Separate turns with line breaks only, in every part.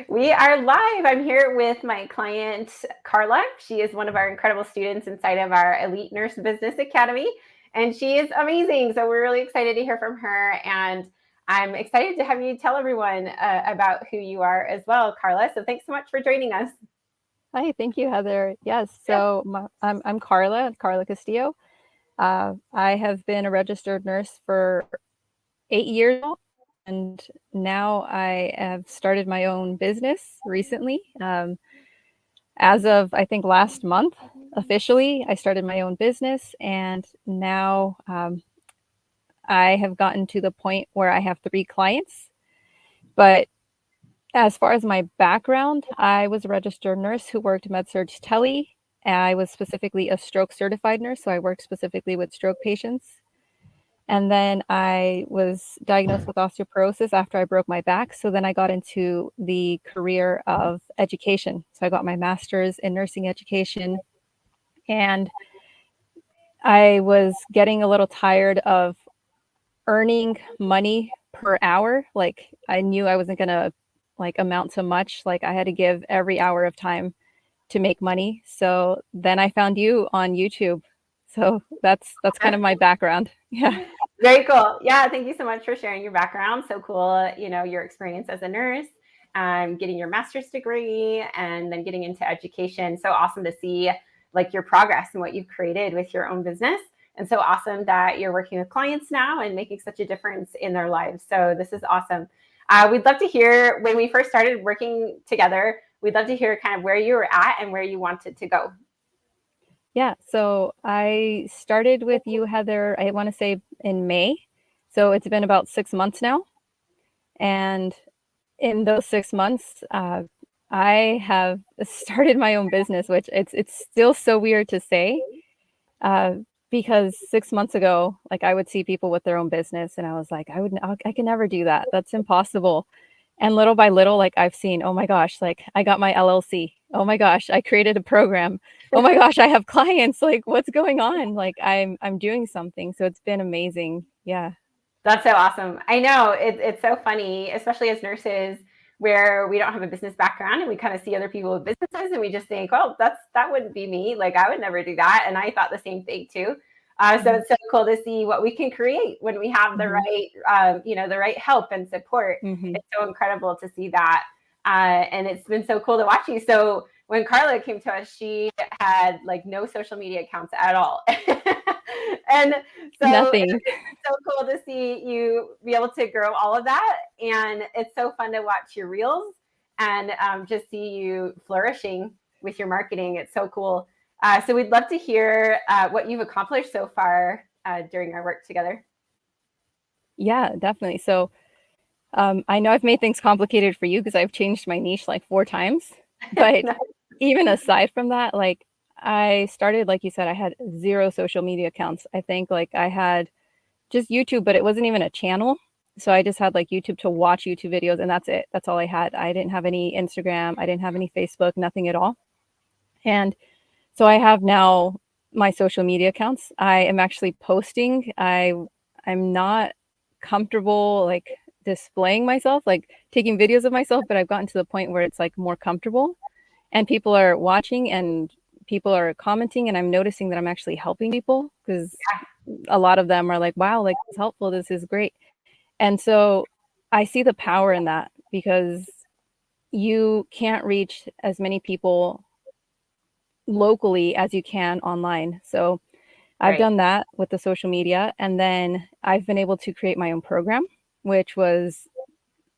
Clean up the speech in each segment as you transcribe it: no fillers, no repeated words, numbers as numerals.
We are live. I'm here with my client, Karla. She is one of our incredible students inside of our Elite Nurse Business Academy, and she is amazing. So we're really excited to hear from her, and I'm excited to have you tell everyone about who you are as well, Karla. So thanks so much for joining us.
Hi, thank you, Heather. Yes, so I'm Karla Castillo. I have been a registered nurse for 8 years now, and now I have started my own business recently. As of, I think, last month, officially, I started my own business, and now I have gotten to the point where I have 3 clients. But as far as my background, I was a registered nurse who worked med-surg tele. I was specifically a stroke certified nurse, so I worked specifically with stroke patients. And then I was diagnosed with osteoporosis after I broke my back. So then I got into the career of education. So I got my master's in nursing education. And I was getting a little tired of earning money per hour. Like I knew I wasn't going to amount to much. Like I had to give every hour of time to make money. So then I found you on YouTube. So that's kind of my background. Yeah.
Very cool. Yeah, thank you so much for sharing your background. So cool, your experience as a nurse, getting your master's degree, and then getting into education. So awesome to see like your progress and what you've created with your own business. And so awesome that you're working with clients now and making such a difference in their lives. So this is awesome. We'd love to hear when we first started working together, we'd love to hear kind of where you were at and where you wanted to go.
Yeah, so I started with you, Heather, I want to say in May. So it's been about 6 months now. And in those 6 months, I have started my own business, which it's still so weird to say, uh, because 6 months ago, like I would see people with their own business, and I was like, I can never do that. That's impossible. And little by little, like I've seen, oh my gosh, like I got my LLC. Oh my gosh, I created a program. Oh my gosh, I have clients. Like what's going on? Like I'm doing something. So it's been amazing. Yeah.
That's so awesome. I know it's so funny, especially as nurses, where we don't have a business background and we kind of see other people with businesses and we just think, oh, that wouldn't be me. Like I would never do that. And I thought the same thing too. So it's so cool to see what we can create when we have the right, the right help and support.
Mm-hmm.
It's so incredible to see that. And it's been so cool to watch you. So when Karla came to us, she had like no social media accounts at all. And so
Nothing.
it's so cool to see you be able to grow all of that. And it's so fun to watch your reels and just see you flourishing with your marketing. It's so cool. So we'd love to hear what you've accomplished so far during our work together.
Yeah, definitely. So I know I've made things complicated for you because I've changed my niche like 4 times. But even aside from that, like I started, like you said, I had 0 social media accounts. I think like I had just YouTube, but it wasn't even a channel. So I just had like YouTube to watch YouTube videos, and that's it. That's all I had. I didn't have any Instagram. I didn't have any Facebook, nothing at all. And so I have now my social media accounts. I am actually posting. I'm not comfortable like displaying myself, like taking videos of myself, but I've gotten to the point where it's like more comfortable and people are watching and people are commenting, and I'm noticing that I'm actually helping people because a lot of them are like, wow, like it's helpful. This is great. And so I see the power in that because you can't reach as many people locally as you can online. So I've
Right.
done that with the social media. And then I've been able to create my own program, which was,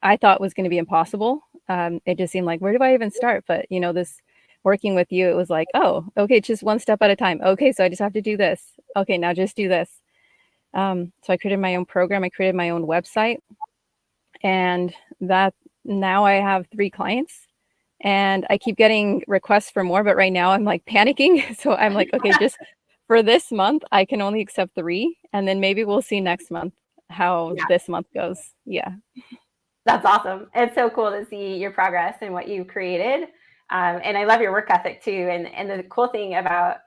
I thought was going to be impossible. It just seemed like, where do I even start? But, this working with you, it was like, oh, okay, just one step at a time. Okay, so I just have to do this. Okay, now just do this. So I created my own program. I created my own website. And that now I have 3 clients. And I keep getting requests for more, but right now I'm like panicking. So I'm like, okay, just for this month, I can only accept 3. And then maybe we'll see next month how
Yeah.
this month goes. Yeah.
That's awesome. It's so cool to see your progress and what you've created. And I love your work ethic too. And the cool thing about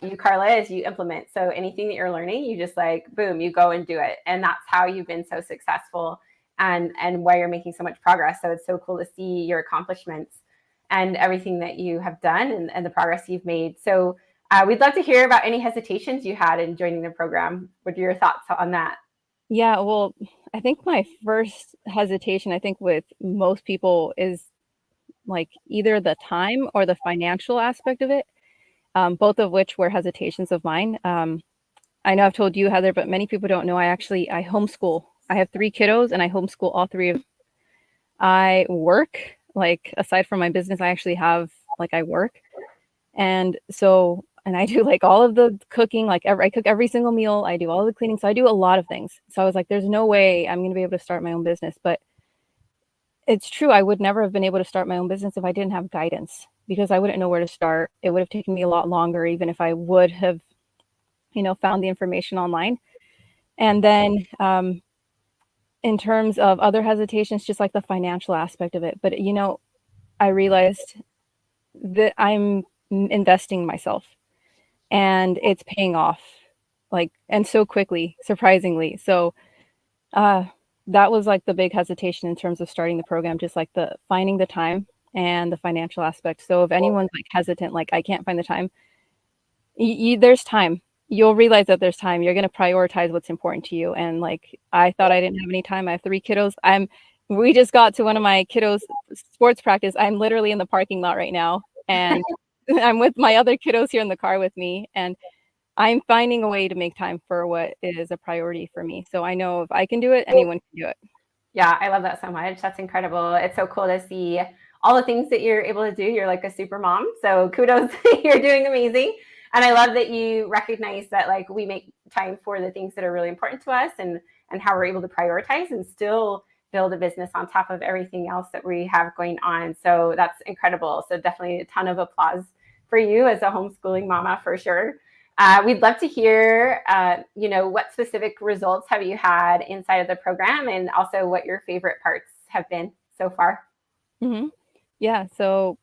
you, Karla, is you implement. So anything that you're learning, you just like, boom, you go and do it. And that's how you've been so successful and why you're making so much progress. So it's so cool to see your accomplishments and everything that you have done and the progress you've made. So we'd love to hear about any hesitations you had in joining the program. What are your thoughts on that?
Yeah, well, I think my first hesitation, I think with most people, is like either the time or the financial aspect of it, both of which were hesitations of mine. I know I've told you, Heather, but many people don't know I homeschool. I have 3 kiddos and I homeschool all 3 of them. I work, like aside from my business, I work. And so, and I do like all of the cooking, I cook every single meal, I do all the cleaning. So I do a lot of things. So I was like, there's no way I'm going to be able to start my own business. But it's true. I would never have been able to start my own business if I didn't have guidance, because I wouldn't know where to start. It would have taken me a lot longer, even if I would have, found the information online. And then, in terms of other hesitations, just like the financial aspect of it. But, I realized that I'm investing in myself and it's paying off, and so quickly, surprisingly. So, that was like the big hesitation in terms of starting the program, just like the finding the time and the financial aspect. So if anyone's like hesitant, like I can't find the time, there's time. You'll realize that there's time. You're going to prioritize what's important to you. And like, I thought I didn't have any time. I have 3 kiddos. We just got to one of my kiddos' sports practice. I'm literally in the parking lot right now, and I'm with my other kiddos here in the car with me. And I'm finding a way to make time for what is a priority for me. So I know if I can do it, anyone can do it.
Yeah, I love that so much. That's incredible. It's so cool to see all the things that you're able to do. You're like a super mom. So kudos, you're doing amazing. And I love that you recognize that like we make time for the things that are really important to us and how we're able to prioritize and still build a business on top of everything else that we have going on. So that's incredible. So definitely a ton of applause for you as a homeschooling mama for sure. We'd love to hear, what specific results have you had inside of the program, and also what your favorite parts have been so far.
Mm-hmm. Yeah. So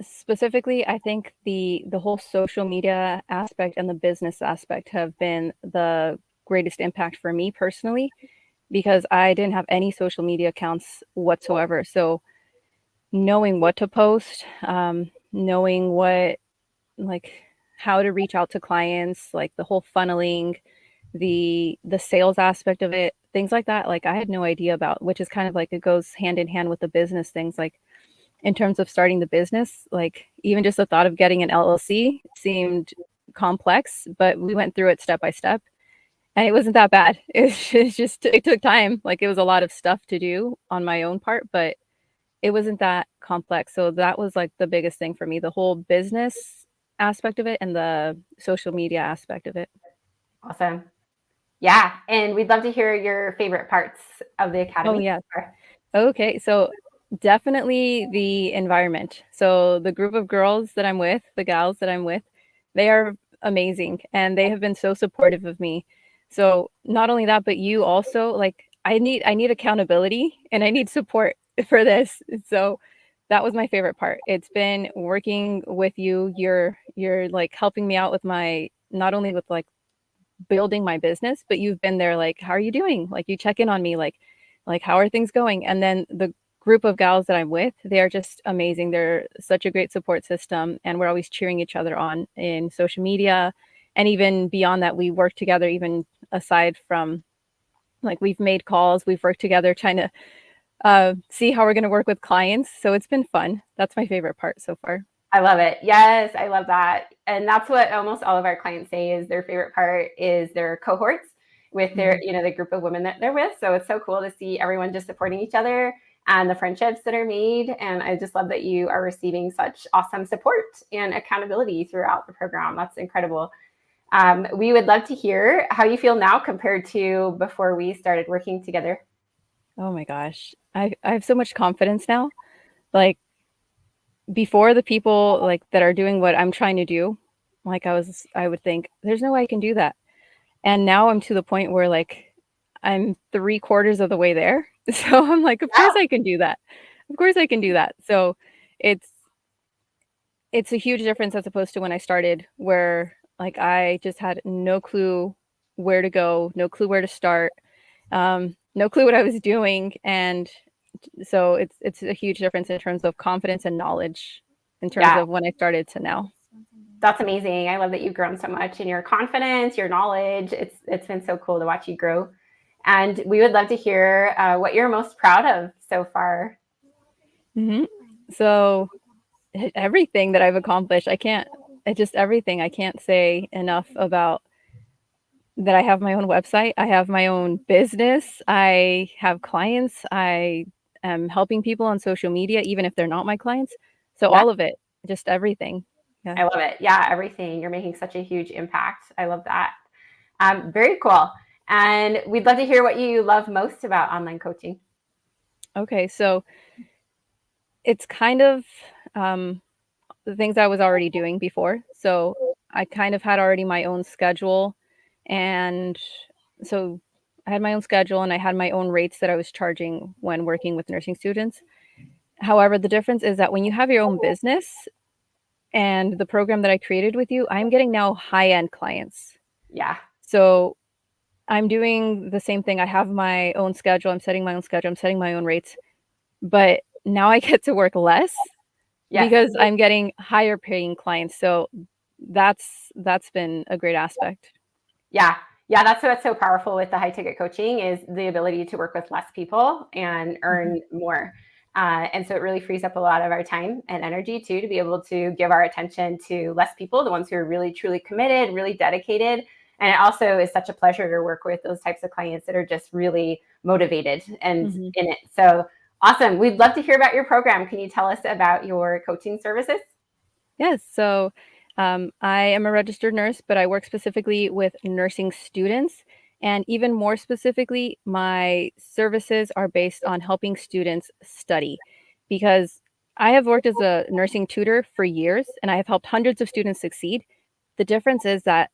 specifically, I think the whole social media aspect and the business aspect have been the greatest impact for me personally, because I didn't have any social media accounts whatsoever. So knowing what to post, knowing like how to reach out to clients, like the whole funneling, the sales aspect of it, things like that, like I had no idea about, which is kind of like it goes hand in hand with the business things. Like in terms of starting the business, like even just the thought of getting an LLC seemed complex, but we went through it step by step and it wasn't that bad. It took time. Like it was a lot of stuff to do on my own part, but it wasn't that complex. So that was like the biggest thing for me, the whole business aspect of it and the social media aspect of it.
Awesome. Yeah. And we'd love to hear your favorite parts of the
Oh,
academy.
yeah. Okay. So definitely the environment. So the group of girls that I'm with, the gals that I'm with, they are amazing and they have been so supportive of me. So not only that, but you also, like I need accountability and I need support for this. So that was my favorite part. It's been working with you. You're like helping me out with my, not only with like building my business, but you've been there like, how are you doing? Like you check in on me, like how are things going? And then the group of gals that I'm with, they are just amazing. They're such a great support system and we're always cheering each other on in social media. And even beyond that, we work together, even aside from like we've made calls, we've worked together trying to see how we're going to work with clients. So it's been fun. That's my favorite part so far.
I love it. Yes, I love that. And that's what almost all of our clients say is their favorite part is their cohorts with their, the group of women that they're with. So it's so cool to see everyone just supporting each other and the friendships that are made. And I just love that you are receiving such awesome support and accountability throughout the program. That's incredible. We would love to hear how you feel now compared to before we started working together.
Oh my gosh. I have so much confidence now. Like before, the people like that are doing what I'm trying to do, like I would think there's no way I can do that. And now I'm to the point where like I'm 3/4 of the way there. So I'm like, of course I can do that. Of course I can do that. So it's a huge difference as opposed to when I started, where like I just had no clue where to go, no clue where to start. no clue what I was doing. And so it's a huge difference in terms of confidence and knowledge in terms
Yeah,
of when I started to now.
that's amazing. I love that you've grown so much in your confidence, your knowledge. It's been so cool to watch you grow. And we would love to hear what you're most proud of so far.
Mm-hmm. So everything that I've accomplished, it's just everything. I can't say enough about that. I have my own website. I have my own business. I have clients. I am helping people on social media, even if they're not my clients. So
Yeah,
all of it, just everything. Yeah.
I love it. Yeah, everything. You're making such a huge impact. I love that. Very cool. And we'd love to hear what you love most about online coaching.
Okay. So it's kind of the things I was already doing before. So I kind of had already my own schedule. And so I had my own schedule and I had my own rates that I was charging when working with nursing students. However, the difference is that when you have your own business and the program that I created with you, I'm getting now high-end clients.
Yeah.
So I'm doing the same thing. I have my own schedule. I'm setting my own schedule. I'm setting my own rates. But now I get to work less
Yes.
because I'm getting higher paying clients. So that's been a great aspect.
Yeah. Yeah. That's what's so powerful with the high ticket coaching is the ability to work with less people and earn more. And so it really frees up a lot of our time and energy too, to be able to give our attention to less people, the ones who are really, truly committed, really dedicated. And it also is such a pleasure to work with those types of clients that are just really motivated and
Mhm.
in it. So awesome. We'd love to hear about your program. Can you tell us about your coaching services?
Yes. So I am a registered nurse, but I work specifically with nursing students. And even more specifically, my services are based on helping students study because I have worked as a nursing tutor for years and I have helped hundreds of students succeed. The difference is that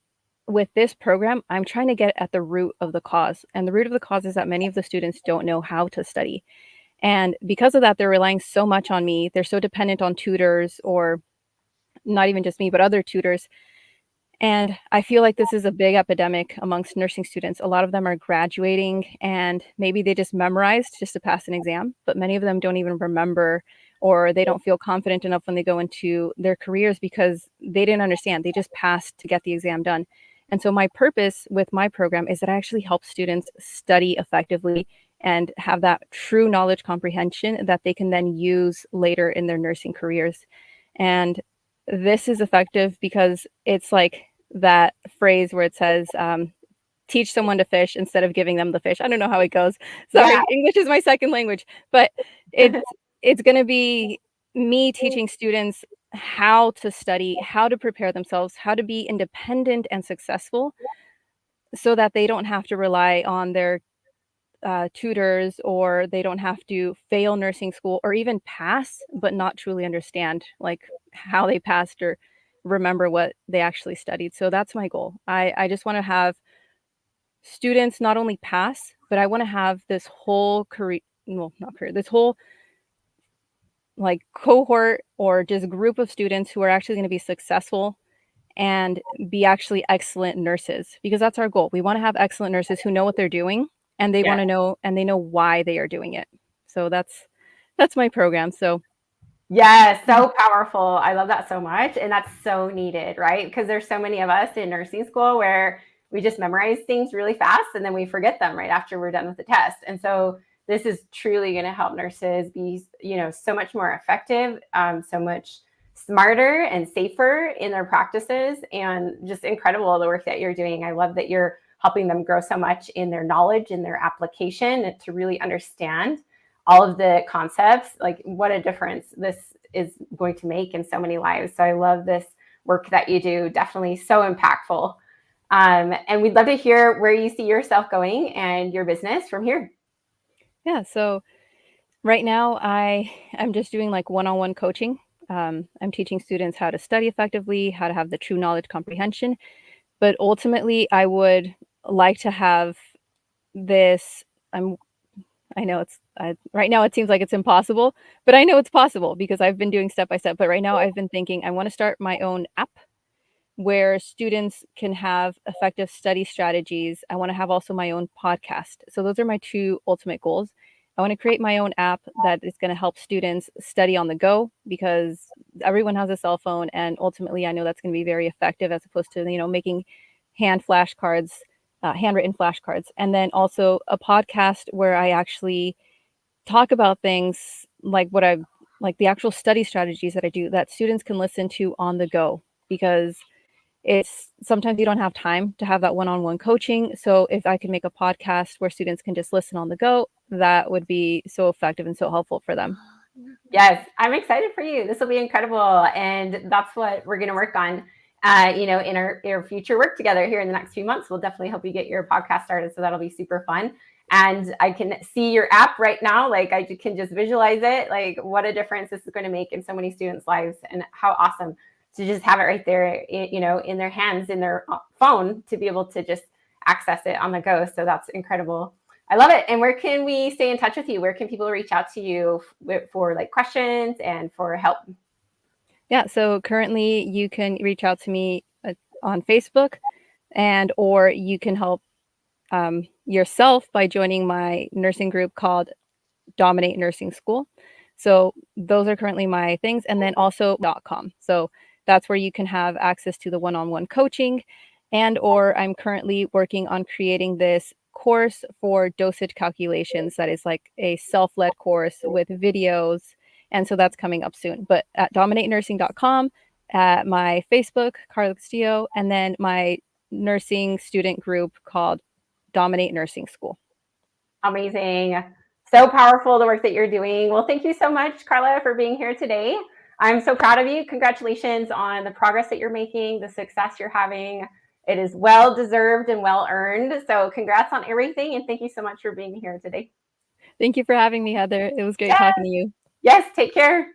with this program, I'm trying to get at the root of the cause. And the root of the cause is that many of the students don't know how to study. And because of that, they're relying so much on me. They're so dependent on tutors or not even just me, but other tutors. And I feel like this is a big epidemic amongst nursing students. A lot of them are graduating and maybe they just memorized just to pass an exam, but many of them don't even remember or they don't feel confident enough when they go into their careers because they didn't understand. They just passed to get the exam done. And so my purpose with my program is that I actually help students study effectively and have that true knowledge comprehension that they can then use later in their nursing careers. And this is effective because it's like that phrase where it says, teach someone to fish instead of giving them the fish. I don't know how it goes.
Yeah.
Sorry, English is my second language, but it's it's going to be me teaching students how to study, how to prepare themselves, how to be independent and successful so that they don't have to rely on their tutors or they don't have to fail nursing school or even pass but not truly understand like how they passed or remember what they actually studied. So that's my goal. I just want to have students not only pass, but I want to have this whole career, well, not career, this whole like cohort or just group of students who are actually going to be successful and be actually excellent nurses because that's our goal. We want to have excellent nurses who know what they're doing and they
Yeah.
want to know and they know why they are doing it. So that's my program. So
Yes, so powerful. I love that so much. And that's so needed, right? Because there's so many of us in nursing school where we just memorize things really fast and then we forget them right after we're done with the test. And so this is truly going to help nurses be, so much more effective, so much smarter and safer in their practices, and just incredible the work that you're doing. I love that you're helping them grow so much in their knowledge, in their application, to really understand all of the concepts. Like, what a difference this is going to make in so many lives. So I love this work that you do. Definitely so impactful. And we'd love to hear where you see yourself going and your business from here.
yeah, so right now I'm just doing like one-on-one coaching. I'm teaching students how to study effectively, how to have the true knowledge comprehension. But ultimately, I would like to have this. I'm I know right now it seems like it's impossible, but I know it's possible because I've been doing step by step. But right now I've been thinking I want to start my own app where students can have effective study strategies. I want to have also my own podcast. So those are my two ultimate goals. I want to create my own app that is going to help students study on the go, because everyone has a cell phone, and ultimately I know that's going to be very effective as opposed to, making handwritten flashcards. And then also a podcast where I actually talk about things like the actual study strategies that I do, that students can listen to on the go, because it's sometimes you don't have time to have that one-on-one coaching. So if I could make a podcast where students can just listen on the go, that would be so effective and so helpful for them.
Yes, I'm excited for you. This will be incredible. And that's what we're going to work on, in our future work together here in the next few months. We'll definitely help you get your podcast started. So that'll be super fun. And I can see your app right now. Like, I can just visualize it, like what a difference this is going to make in so many students' lives, and how awesome to just have it right there, in their hands, in their phone, to be able to just access it on the go. So that's incredible. I love it. And where can we stay in touch with you? Where can people reach out to you for like questions and for help?
Yeah, so currently you can reach out to me on Facebook, or you can help yourself by joining my nursing group called Dominate Nursing School. So those are currently my things. And then also .com. So that's where you can have access to the one-on-one coaching, or I'm currently working on creating this course for dosage calculations that is like a self-led course with videos. And so that's coming up soon. But at dominatenursing.com, at my Facebook, Karla Castillo, and then my nursing student group called Dominate Nursing School.
Amazing. So powerful, the work that you're doing. Well, thank you so much, Karla, for being here today. I'm so proud of you. Congratulations on the progress that you're making, the success you're having. It is well deserved and well earned. So congrats on everything. And thank you so much for being here today.
Thank you for having me, Heather. It was great talking to you.
Yes, take care.